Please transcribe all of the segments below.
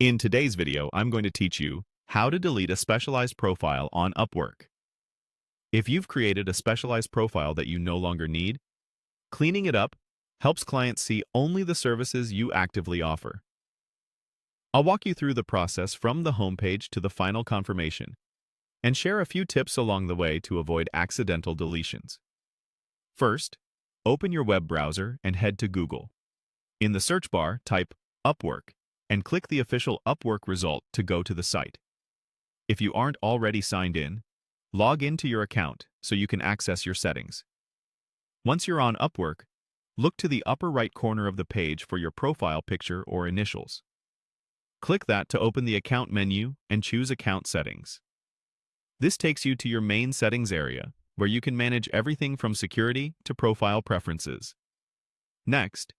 In today's video, I'm going to teach you how to delete a specialized profile on Upwork. If you've created a specialized profile that you no longer need, cleaning it up helps clients see only the services you actively offer. I'll walk you through the process from the homepage to the final confirmation and share a few tips along the way to avoid accidental deletions. First, open your web browser and head to Google. In the search bar, type Upwork and click the official Upwork result to go to the site. If you aren't already signed in, log into your account so you can access your settings. Once you're on Upwork, look to the upper right corner of the page for your profile picture or initials. Click that to open the account menu and choose Account Settings. This takes you to your main settings area, where you can manage everything from security to profile preferences. Next,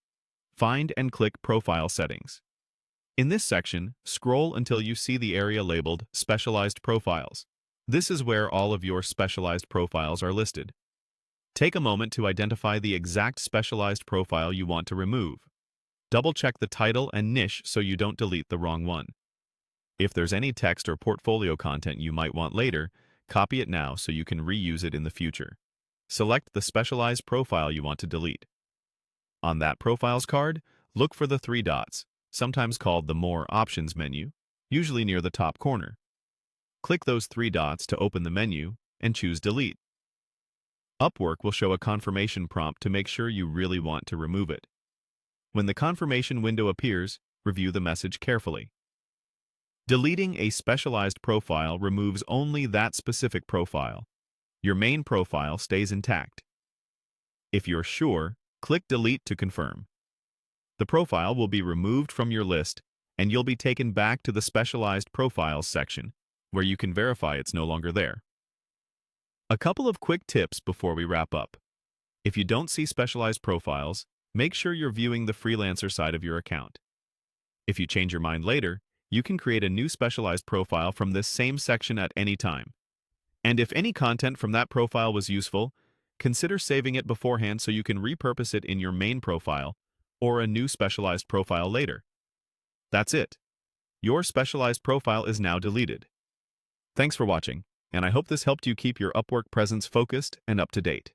find and click Profile Settings. In this section, scroll until you see the area labeled Specialized Profiles. This is where all of your specialized profiles are listed. Take a moment to identify the exact specialized profile you want to remove. Double-check the title and niche so you don't delete the wrong one. If there's any text or portfolio content you might want later, copy it now so you can reuse it in the future. Select the specialized profile you want to delete. On that profiles card, look for the three dots, sometimes called the More Options menu, usually near the top corner. Click those three dots to open the menu and choose Delete. Upwork will show a confirmation prompt to make sure you really want to remove it. When the confirmation window appears, review the message carefully. Deleting a specialized profile removes only that specific profile. Your main profile stays intact. If you're sure, click Delete to confirm. The profile will be removed from your list, and you'll be taken back to the Specialized Profiles section, where you can verify it's no longer there. A couple of quick tips before we wrap up. If you don't see specialized profiles, make sure you're viewing the freelancer side of your account. If you change your mind later, you can create a new specialized profile from this same section at any time. And if any content from that profile was useful, consider saving it beforehand so you can repurpose it in your main profile or a new specialized profile later. That's it. Your specialized profile is now deleted. Thanks for watching, and I hope this helped you keep your Upwork presence focused and up to date.